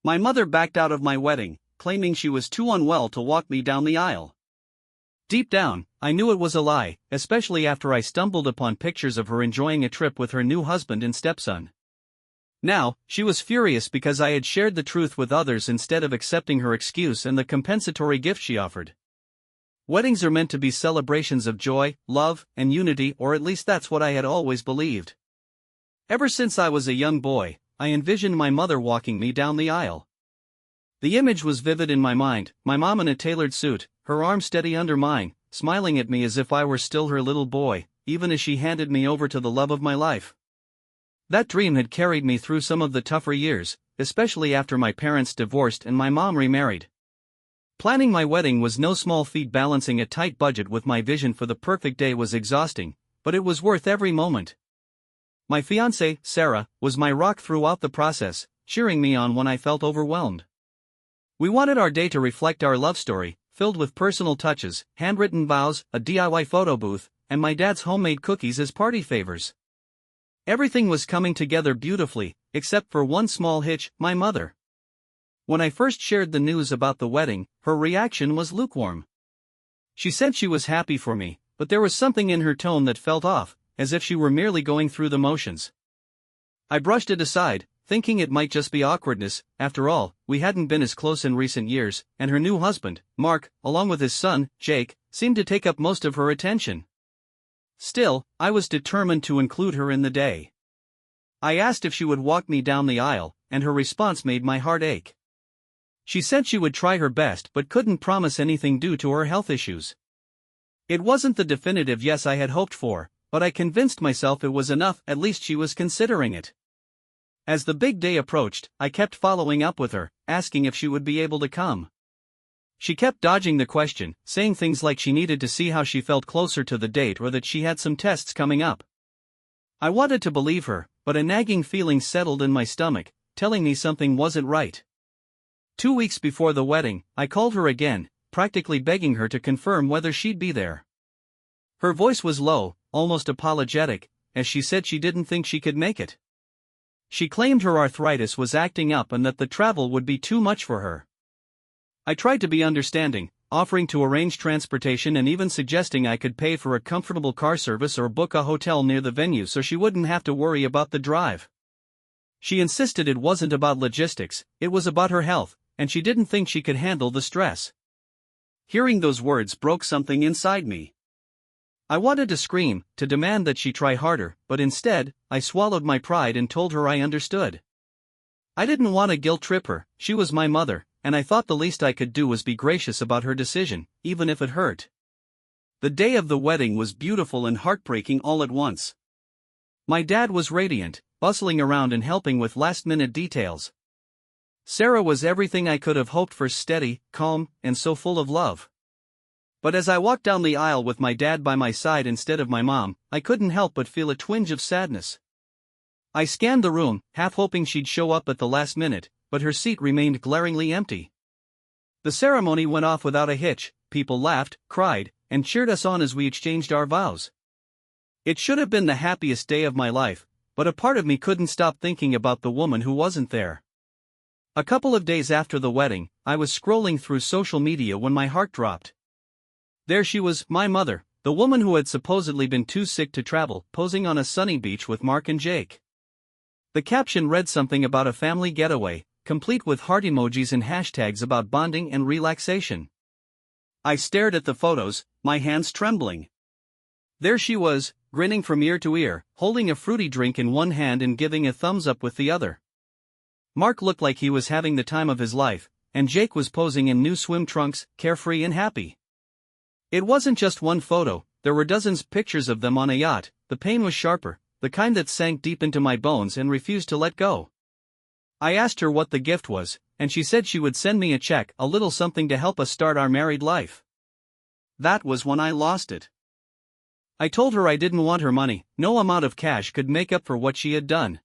My mother backed out of my wedding, claiming she was too unwell to walk me down the aisle. Deep down, I knew it was a lie, especially after I stumbled upon pictures of her enjoying a trip with her new husband and stepson. Now, she was furious because I had shared the truth with others instead of accepting her excuse and the compensatory gift she offered. Weddings are meant to be celebrations of joy, love, and unity, or at least that's what I had always believed. Ever since I was a young boy, I envisioned my mother walking me down the aisle. The image was vivid in my mind, my mom in a tailored suit, her arm steady under mine, smiling at me as if I were still her little boy, even as she handed me over to the love of my life. That dream had carried me through some of the tougher years, especially after my parents divorced and my mom remarried. Planning my wedding was no small feat. Balancing a tight budget with my vision for the perfect day was exhausting, but it was worth every moment. My fiancée, Sarah, was my rock throughout the process, cheering me on when I felt overwhelmed. We wanted our day to reflect our love story, filled with personal touches, handwritten vows, a DIY photo booth, and my dad's homemade cookies as party favors. Everything was coming together beautifully, except for one small hitch: my mother. When I first shared the news about the wedding, her reaction was lukewarm. She said she was happy for me, but there was something in her tone that felt off, as if she were merely going through the motions. I brushed it aside, thinking it might just be awkwardness. After all, we hadn't been as close in recent years, and her new husband, Mark, along with his son, Jake, seemed to take up most of her attention. Still, I was determined to include her in the day. I asked if she would walk me down the aisle, and her response made my heart ache. She said she would try her best but couldn't promise anything due to her health issues. It wasn't the definitive yes I had hoped for, but I convinced myself it was enough. At least she was considering it. As the big day approached, I kept following up with her, asking if she would be able to come. She kept dodging the question, saying things like she needed to see how she felt closer to the date or that she had some tests coming up. I wanted to believe her, but a nagging feeling settled in my stomach, telling me something wasn't right. 2 weeks before the wedding, I called her again, practically begging her to confirm whether she'd be there. Her voice was low, almost apologetic, as she said she didn't think she could make it. She claimed her arthritis was acting up and that the travel would be too much for her. I tried to be understanding, offering to arrange transportation and even suggesting I could pay for a comfortable car service or book a hotel near the venue so she wouldn't have to worry about the drive. She insisted it wasn't about logistics, it was about her health, and she didn't think she could handle the stress. Hearing those words broke something inside me. I wanted to scream, to demand that she try harder, but instead, I swallowed my pride and told her I understood. I didn't want to guilt trip her. She was my mother, and I thought the least I could do was be gracious about her decision, even if it hurt. The day of the wedding was beautiful and heartbreaking all at once. My dad was radiant, bustling around and helping with last-minute details. Sarah was everything I could have hoped for: steady, calm, and so full of love. But as I walked down the aisle with my dad by my side instead of my mom, I couldn't help but feel a twinge of sadness. I scanned the room, half hoping she'd show up at the last minute, but her seat remained glaringly empty. The ceremony went off without a hitch. People laughed, cried, and cheered us on as we exchanged our vows. It should have been the happiest day of my life, but a part of me couldn't stop thinking about the woman who wasn't there. A couple of days after the wedding, I was scrolling through social media when my heart dropped. There she was, my mother, the woman who had supposedly been too sick to travel, posing on a sunny beach with Mark and Jake. The caption read something about a family getaway, complete with heart emojis and hashtags about bonding and relaxation. I stared at the photos, my hands trembling. There she was, grinning from ear to ear, holding a fruity drink in one hand and giving a thumbs up with the other. Mark looked like he was having the time of his life, and Jake was posing in new swim trunks, carefree and happy. It wasn't just one photo, there were dozens of pictures of them on a yacht. The pain was sharper, the kind that sank deep into my bones and refused to let go. I asked her what the gift was, and she said she would send me a check, a little something to help us start our married life. That was when I lost it. I told her I didn't want her money. No amount of cash could make up for what she had done.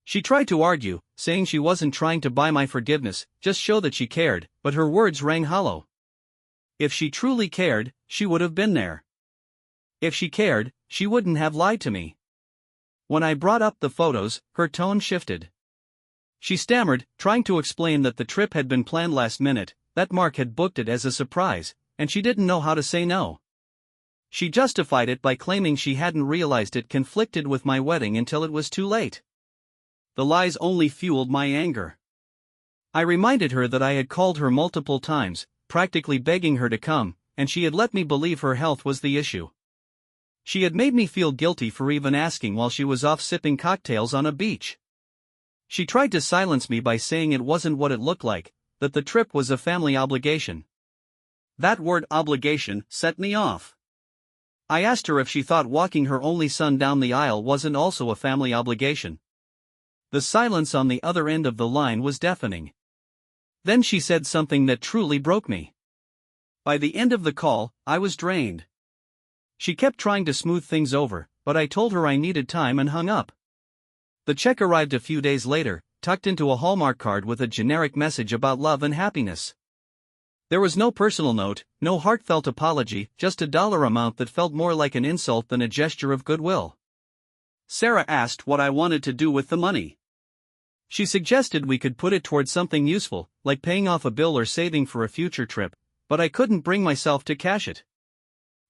She tried to argue, saying she wasn't trying to buy my forgiveness, just show that she cared, but her words rang hollow. If she truly cared, she would have been there. If she cared, she wouldn't have lied to me. When I brought up the photos, her tone shifted. She stammered, trying to explain that the trip had been planned last minute, that Mark had booked it as a surprise, and she didn't know how to say no. She justified it by claiming she hadn't realized it conflicted with my wedding until it was too late. The lies only fueled my anger. I reminded her that I had called her multiple times, practically begging her to come, and she had let me believe her health was the issue. She had made me feel guilty for even asking while she was off sipping cocktails on a beach. She tried to silence me by saying it wasn't what it looked like, that the trip was a family obligation. That word obligation set me off. I asked her if she thought walking her only son down the aisle wasn't also a family obligation. The silence on the other end of the line was deafening. Then she said something that truly broke me. By the end of the call, I was drained. She kept trying to smooth things over, but I told her I needed time and hung up. The check arrived a few days later, tucked into a Hallmark card with a generic message about love and happiness. There was no personal note, no heartfelt apology, just a dollar amount that felt more like an insult than a gesture of goodwill. Sarah asked what I wanted to do with the money. She suggested we could put it towards something useful, like paying off a bill or saving for a future trip, but I couldn't bring myself to cash it.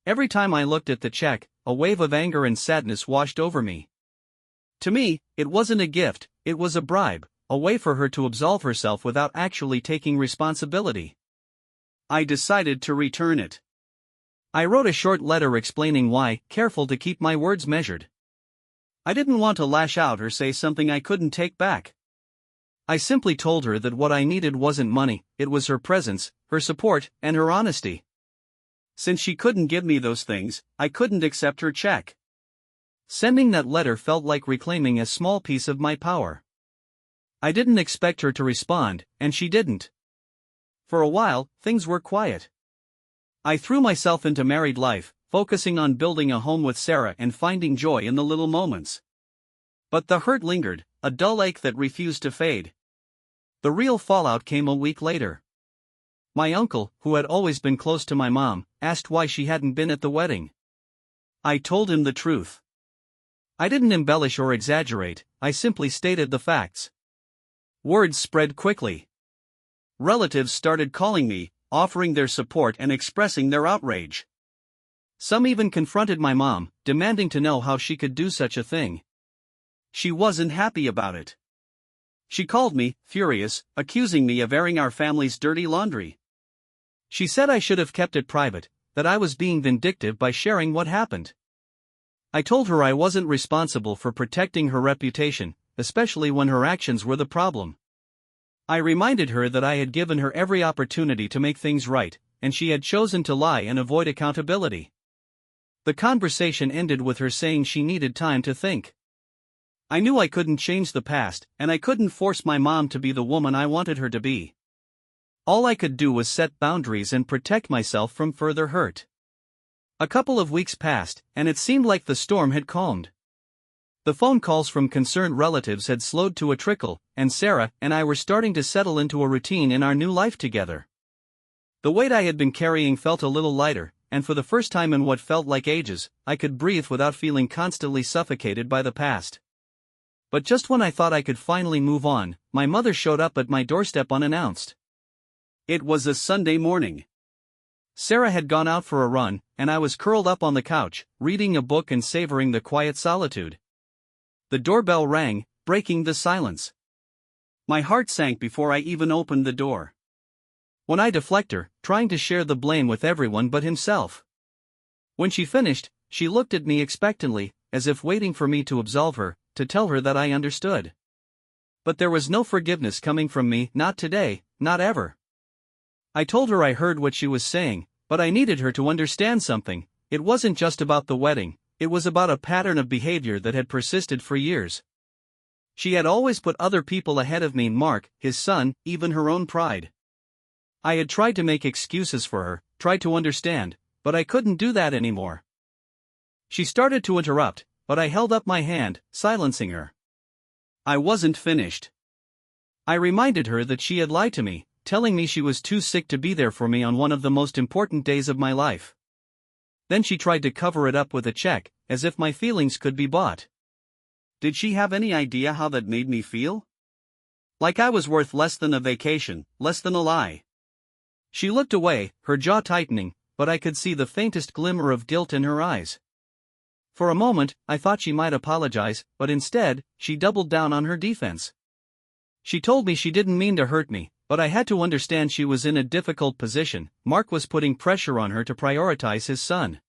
Every time I looked at the check, a wave of anger and sadness washed over me. To me, it wasn't a gift, it was a bribe, a way for her to absolve herself without actually taking responsibility. I decided to return it. I wrote a short letter explaining why, careful to keep my words measured. I didn't want to lash out or say something I couldn't take back. I simply told her that what I needed wasn't money, it was her presence, her support, and her honesty. Since she couldn't give me those things, I couldn't accept her check. Sending that letter felt like reclaiming a small piece of my power. I didn't expect her to respond, and she didn't. For a while, things were quiet. I threw myself into married life, focusing on building a home with Sarah and finding joy in the little moments. But the hurt lingered, a dull ache that refused to fade. The real fallout came a week later. My uncle, who had always been close to my mom, asked why she hadn't been at the wedding. I told him the truth. I didn't embellish or exaggerate, I simply stated the facts. Words spread quickly. Relatives started calling me, offering their support and expressing their outrage. Some even confronted my mom, demanding to know how she could do such a thing. She wasn't happy about it. She called me, furious, accusing me of airing our family's dirty laundry. She said I should have kept it private, that I was being vindictive by sharing what happened. I told her I wasn't responsible for protecting her reputation, especially when her actions were the problem. I reminded her that I had given her every opportunity to make things right, and she had chosen to lie and avoid accountability. The conversation ended with her saying she needed time to think. I knew I couldn't change the past, and I couldn't force my mom to be the woman I wanted her to be. All I could do was set boundaries and protect myself from further hurt. A couple of weeks passed, and it seemed like the storm had calmed. The phone calls from concerned relatives had slowed to a trickle, and Sarah and I were starting to settle into a routine in our new life together. The weight I had been carrying felt a little lighter, and for the first time in what felt like ages, I could breathe without feeling constantly suffocated by the past. But just when I thought I could finally move on, my mother showed up at my doorstep unannounced. It was a Sunday morning. Sarah had gone out for a run, and I was curled up on the couch, reading a book and savoring the quiet solitude. The doorbell rang, breaking the silence. My heart sank before I even opened the door. When I deflected her, trying to share the blame with everyone but himself. When she finished, she looked at me expectantly, as if waiting for me to absolve her, to tell her that I understood. But there was no forgiveness coming from me, not today, not ever. I told her I heard what she was saying, but I needed her to understand something. It wasn't just about the wedding, it was about a pattern of behavior that had persisted for years. She had always put other people ahead of me, Mark, his son, even her own pride. I had tried to make excuses for her, tried to understand, but I couldn't do that anymore. She started to interrupt, but I held up my hand, silencing her. I wasn't finished. I reminded her that she had lied to me, telling me she was too sick to be there for me on one of the most important days of my life. Then she tried to cover it up with a check, as if my feelings could be bought. Did she have any idea how that made me feel? Like I was worth less than a vacation, less than a lie. She looked away, her jaw tightening, but I could see the faintest glimmer of guilt in her eyes. For a moment, I thought she might apologize, but instead, she doubled down on her defense. She told me she didn't mean to hurt me, but I had to understand she was in a difficult position. Mark was putting pressure on her to prioritize his son.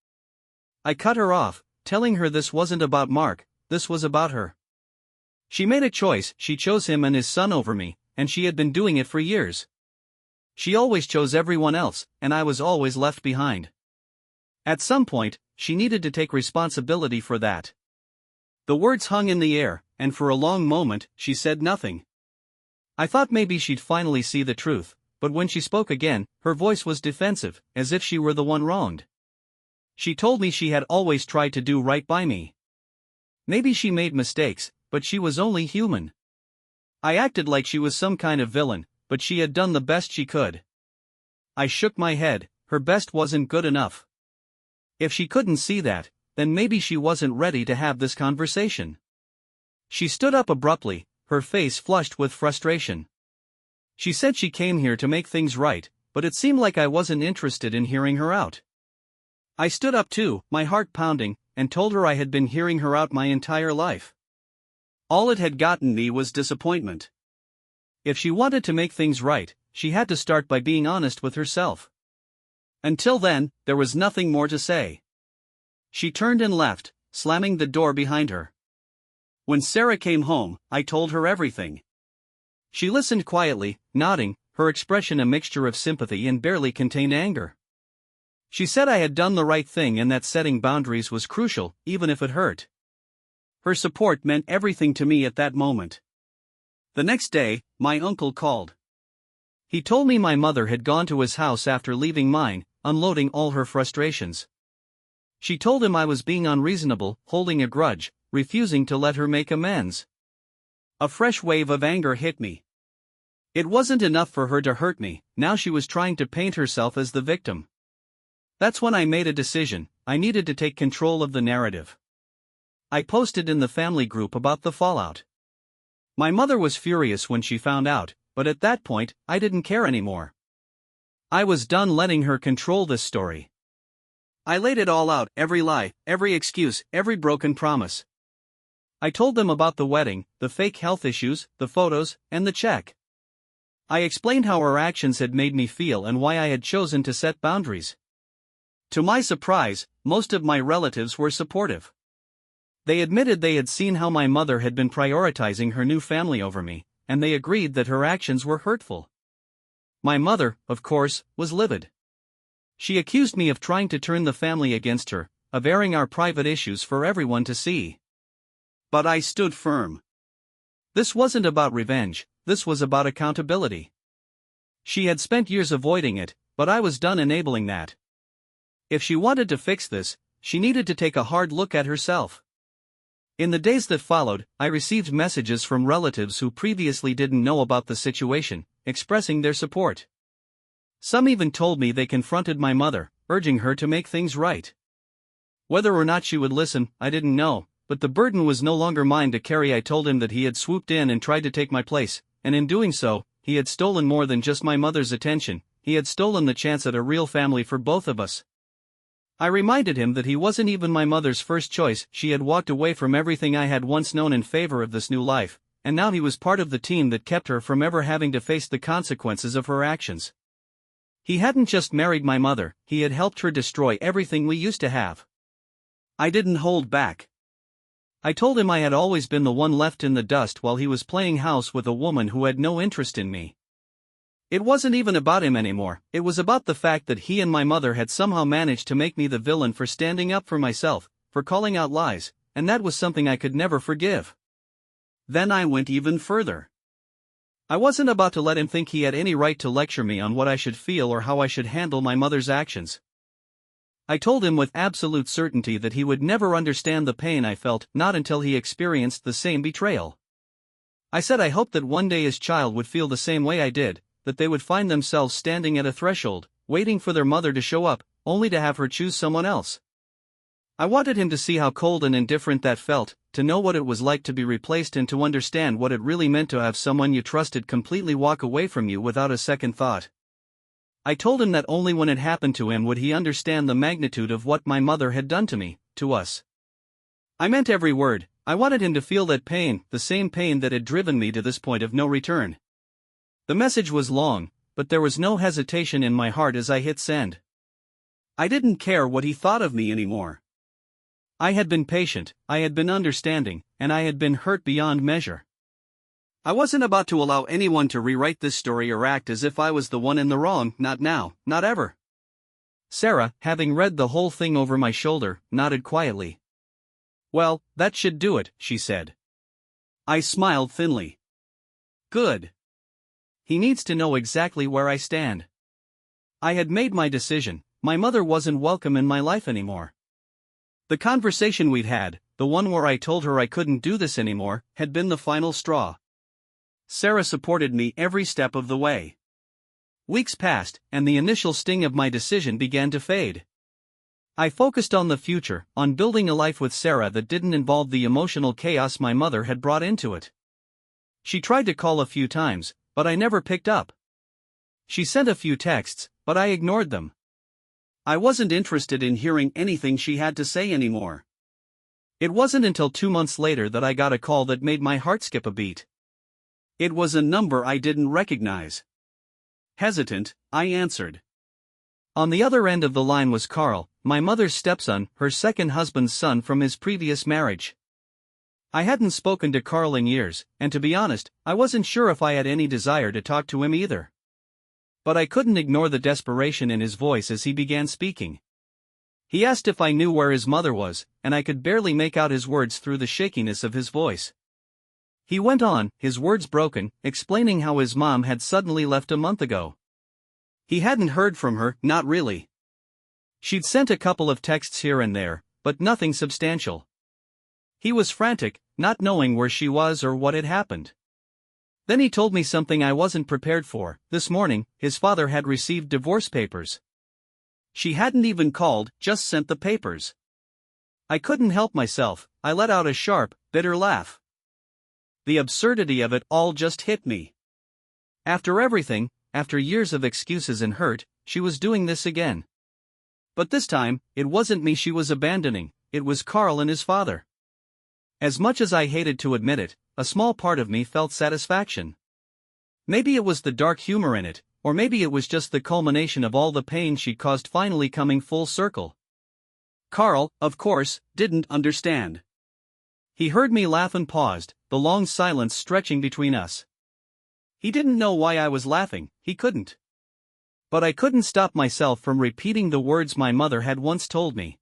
I cut her off, telling her this wasn't about Mark, this was about her. She made a choice, she chose him and his son over me, and she had been doing it for years. She always chose everyone else, and I was always left behind. At some point, she needed to take responsibility for that. The words hung in the air, and for a long moment, she said nothing. I thought maybe she'd finally see the truth, but when she spoke again, her voice was defensive, as if she were the one wronged. She told me she had always tried to do right by me. Maybe she made mistakes, but she was only human. I acted like she was some kind of villain, but she had done the best she could. I shook my head, her best wasn't good enough. If she couldn't see that, then maybe she wasn't ready to have this conversation. She stood up abruptly, her face flushed with frustration. She said she came here to make things right, but it seemed like I wasn't interested in hearing her out. I stood up too, my heart pounding, and told her I had been hearing her out my entire life. All it had gotten me was disappointment. If she wanted to make things right, she had to start by being honest with herself. Until then, there was nothing more to say. She turned and left, slamming the door behind her. When Sarah came home, I told her everything. She listened quietly, nodding, her expression a mixture of sympathy and barely contained anger. She said I had done the right thing and that setting boundaries was crucial, even if it hurt. Her support meant everything to me at that moment. The next day, my uncle called. He told me my mother had gone to his house after leaving mine, unloading all her frustrations. She told him I was being unreasonable, holding a grudge, refusing to let her make amends. A fresh wave of anger hit me. It wasn't enough for her to hurt me, now she was trying to paint herself as the victim. That's when I made a decision, I needed to take control of the narrative. I posted in the family group about the fallout. My mother was furious when she found out, but at that point, I didn't care anymore. I was done letting her control this story. I laid it all out, every lie, every excuse, every broken promise. I told them about the wedding, the fake health issues, the photos, and the check. I explained how her actions had made me feel and why I had chosen to set boundaries. To my surprise, most of my relatives were supportive. They admitted they had seen how my mother had been prioritizing her new family over me, and they agreed that her actions were hurtful. My mother, of course, was livid. She accused me of trying to turn the family against her, of airing our private issues for everyone to see. But I stood firm. This wasn't about revenge, this was about accountability. She had spent years avoiding it, but I was done enabling that. If she wanted to fix this, she needed to take a hard look at herself. In the days that followed, I received messages from relatives who previously didn't know about the situation, expressing their support. Some even told me they confronted my mother, urging her to make things right. Whether or not she would listen, I didn't know, but the burden was no longer mine to carry. I told him that he had swooped in and tried to take my place, and in doing so, he had stolen more than just my mother's attention, he had stolen the chance at a real family for both of us. I reminded him that he wasn't even my mother's first choice, she had walked away from everything I had once known in favor of this new life, and now he was part of the team that kept her from ever having to face the consequences of her actions. He hadn't just married my mother, he had helped her destroy everything we used to have. I didn't hold back. I told him I had always been the one left in the dust while he was playing house with a woman who had no interest in me. It wasn't even about him anymore, it was about the fact that he and my mother had somehow managed to make me the villain for standing up for myself, for calling out lies, and that was something I could never forgive. Then I went even further. I wasn't about to let him think he had any right to lecture me on what I should feel or how I should handle my mother's actions. I told him with absolute certainty that he would never understand the pain I felt, not until he experienced the same betrayal. I said I hoped that one day his child would feel the same way I did, that they would find themselves standing at a threshold, waiting for their mother to show up, only to have her choose someone else. I wanted him to see how cold and indifferent that felt, to know what it was like to be replaced and to understand what it really meant to have someone you trusted completely walk away from you without a second thought. I told him that only when it happened to him would he understand the magnitude of what my mother had done to me, to us. I meant every word. I wanted him to feel that pain, the same pain that had driven me to this point of no return. The message was long, but there was no hesitation in my heart as I hit send. I didn't care what he thought of me anymore. I had been patient, I had been understanding, and I had been hurt beyond measure. I wasn't about to allow anyone to rewrite this story or act as if I was the one in the wrong, not now, not ever. Sarah, having read the whole thing over my shoulder, nodded quietly. "Well, that should do it," she said. I smiled thinly. Good. He needs to know exactly where I stand. I had made my decision. My mother wasn't welcome in my life anymore. The conversation we'd had, the one where I told her I couldn't do this anymore, had been the final straw. Sarah supported me every step of the way. Weeks passed, and the initial sting of my decision began to fade. I focused on the future, on building a life with Sarah that didn't involve the emotional chaos my mother had brought into it. She tried to call a few times, but I never picked up. She sent a few texts, but I ignored them. I wasn't interested in hearing anything she had to say anymore. It wasn't until 2 months later that I got a call that made my heart skip a beat. It was a number I didn't recognize. Hesitant, I answered. On the other end of the line was Carl, my mother's stepson, her second husband's son from his previous marriage. I hadn't spoken to Carl in years, and to be honest, I wasn't sure if I had any desire to talk to him either. But I couldn't ignore the desperation in his voice as he began speaking. He asked if I knew where his mother was, and I could barely make out his words through the shakiness of his voice. He went on, his words broken, explaining how his mom had suddenly left a month ago. He hadn't heard from her, not really. She'd sent a couple of texts here and there, but nothing substantial. He was frantic, not knowing where she was or what had happened. Then he told me something I wasn't prepared for. This morning, his father had received divorce papers. She hadn't even called, just sent the papers. I couldn't help myself. I let out a sharp, bitter laugh. The absurdity of it all just hit me. After everything, after years of excuses and hurt, she was doing this again. But this time, it wasn't me she was abandoning, it was Carl and his father. As much as I hated to admit it, a small part of me felt satisfaction. Maybe it was the dark humor in it, or maybe it was just the culmination of all the pain she'd caused finally coming full circle. Carl, of course, didn't understand. He heard me laugh and paused, the long silence stretching between us. He didn't know why I was laughing, he couldn't. But I couldn't stop myself from repeating the words my mother had once told me.